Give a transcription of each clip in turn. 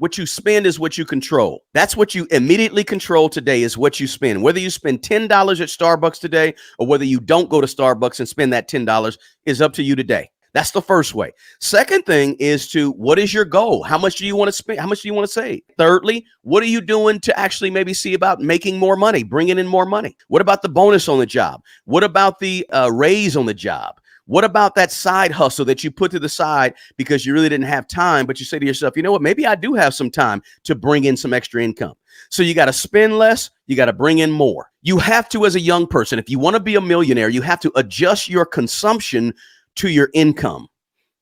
What you spend is what you control. That's what you immediately control today is what you spend. Whether you spend $10 at Starbucks today or whether you don't go to Starbucks and spend that $10 is up to you today. That's the first way. Second thing is to, what is your goal? How much do you want to spend? How much do you want to save? Thirdly, what are you doing to actually maybe see about making more money, bringing in more money? What about the bonus on the job? What about the raise on the job? What about that side hustle that you put to the side because you really didn't have time, but you say to yourself, you know what, maybe I do have some time to bring in some extra income. So you got to spend less, you got to bring in more. You have to, as a young person, if you want to be a millionaire, you have to adjust your consumption to your income.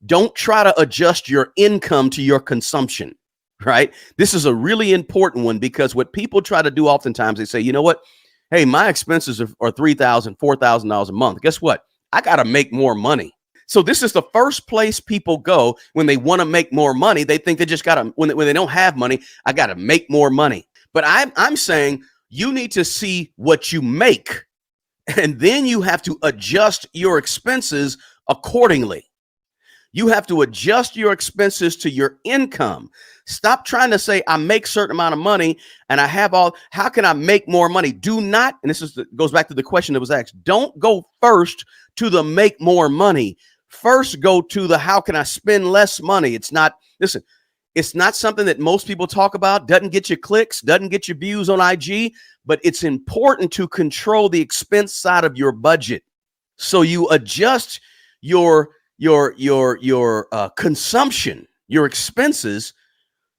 Don't try to adjust your income to your consumption, right? This is a really important one because what people try to do oftentimes, they say, you know what? Hey, my expenses are $3,000, $4,000 a month. Guess what? I got to make more money. So this is the first place people go when they want to make more money. They think they just got to, when they don't have money, I got to make more money. But I'm saying you need to see what you make, and then you have to adjust your expenses accordingly. You have to adjust your expenses to your income. Stop trying to say, I make certain amount of money and I have all, how can I make more money? Do not, and this goes back to the question that was asked. Don't go first to the make more money. First go to the, how can I spend less money? It's not, listen, it's not something that most people talk about, doesn't get you clicks, doesn't get you views on IG, but it's important to control the expense side of your budget. So you adjust your consumption, your expenses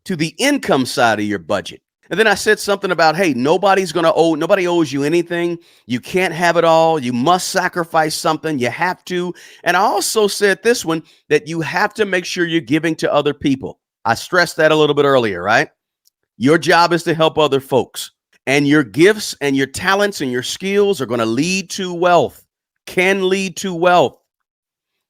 to the income side of your budget. And then I said something about, hey, nobody owes you anything. You can't have it all. You must sacrifice something. You have to. And I also said this one, that you have to make sure you're giving to other people. I stressed that a little bit earlier, right? Your job is to help other folks, and your gifts and your talents and your skills are going to lead to wealth, can lead to wealth.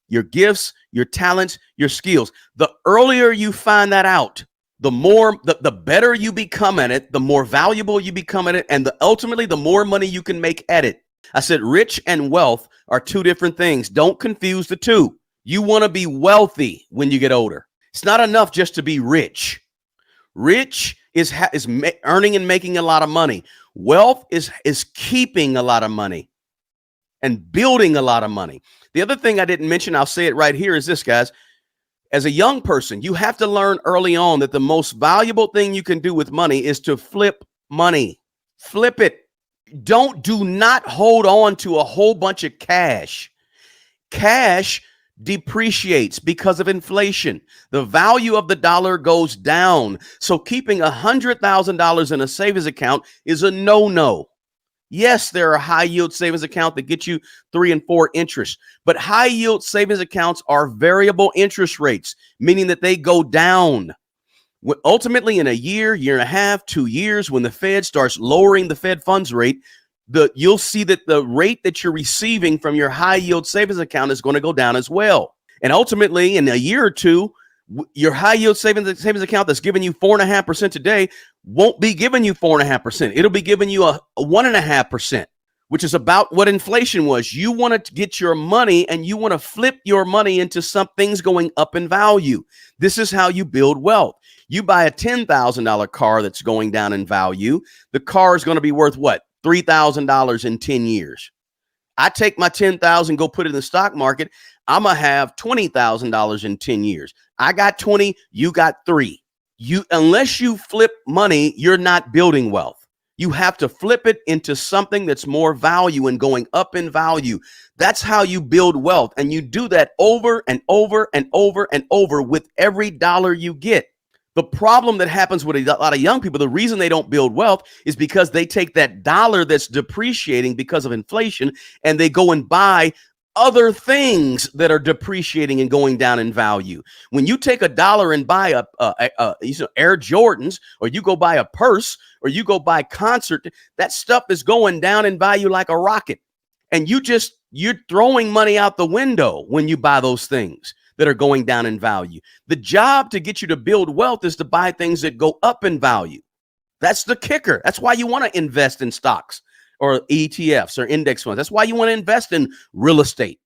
Your gifts, your talents, your skills. The earlier you find that out, the better you become at it, the more valuable you become at it, and ultimately the more money you can make at it. I said rich and wealth are two different things. Don't confuse the two. You want to be wealthy when you get older. It's not enough just to be rich. Rich is earning and making a lot of money. Wealth is keeping a lot of money and building a lot of money. The other thing I didn't mention, I'll say it right here, is this, guys. As a young person, you have to learn early on that the most valuable thing you can do with money is to flip money. Flip it. Do not hold on to a whole bunch of cash. Cash depreciates because of inflation. The value of the dollar goes down. So keeping $100,000 in a savings account is a no-no. Yes, there are high yield savings accounts that get you 3 and 4 interest, but high yield savings accounts are variable interest rates, meaning that they go down. Ultimately, in a year, year and a half, 2 years, when the Fed starts lowering the Fed funds rate, you'll see that the rate that you're receiving from your high yield savings account is going to go down as well. And ultimately, in a year or two, your high yield savings account that's giving you 4.5% today won't be giving you 4.5%. It'll be giving you a 1.5%, which is about what inflation was. You want to get your money and you want to flip your money into some things going up in value. This is how you build wealth. You buy a $10,000 car that's going down in value. The car is going to be worth what? $3,000 in 10 years. I take my $10,000, go put it in the stock market. I'm going to have $20,000 in 10 years. I got 20, you got 3. Unless you flip money, you're not building wealth. You have to flip it into something that's more value and going up in value. That's how you build wealth. And you do that over and over and over and over with every dollar you get. The problem that happens with a lot of young people, the reason they don't build wealth is because they take that dollar that's depreciating because of inflation and they go and buy other things that are depreciating and going down in value. When you take $1 and buy Air Jordans, or you go buy a purse, or you go buy concert, that stuff is going down in value like a rocket. And you're throwing money out the window when you buy those things that are going down in value. The job to get you to build wealth is to buy things that go up in value. That's the kicker. That's why you want to invest in stocks or ETFs or index funds. That's why you want to invest in real estate.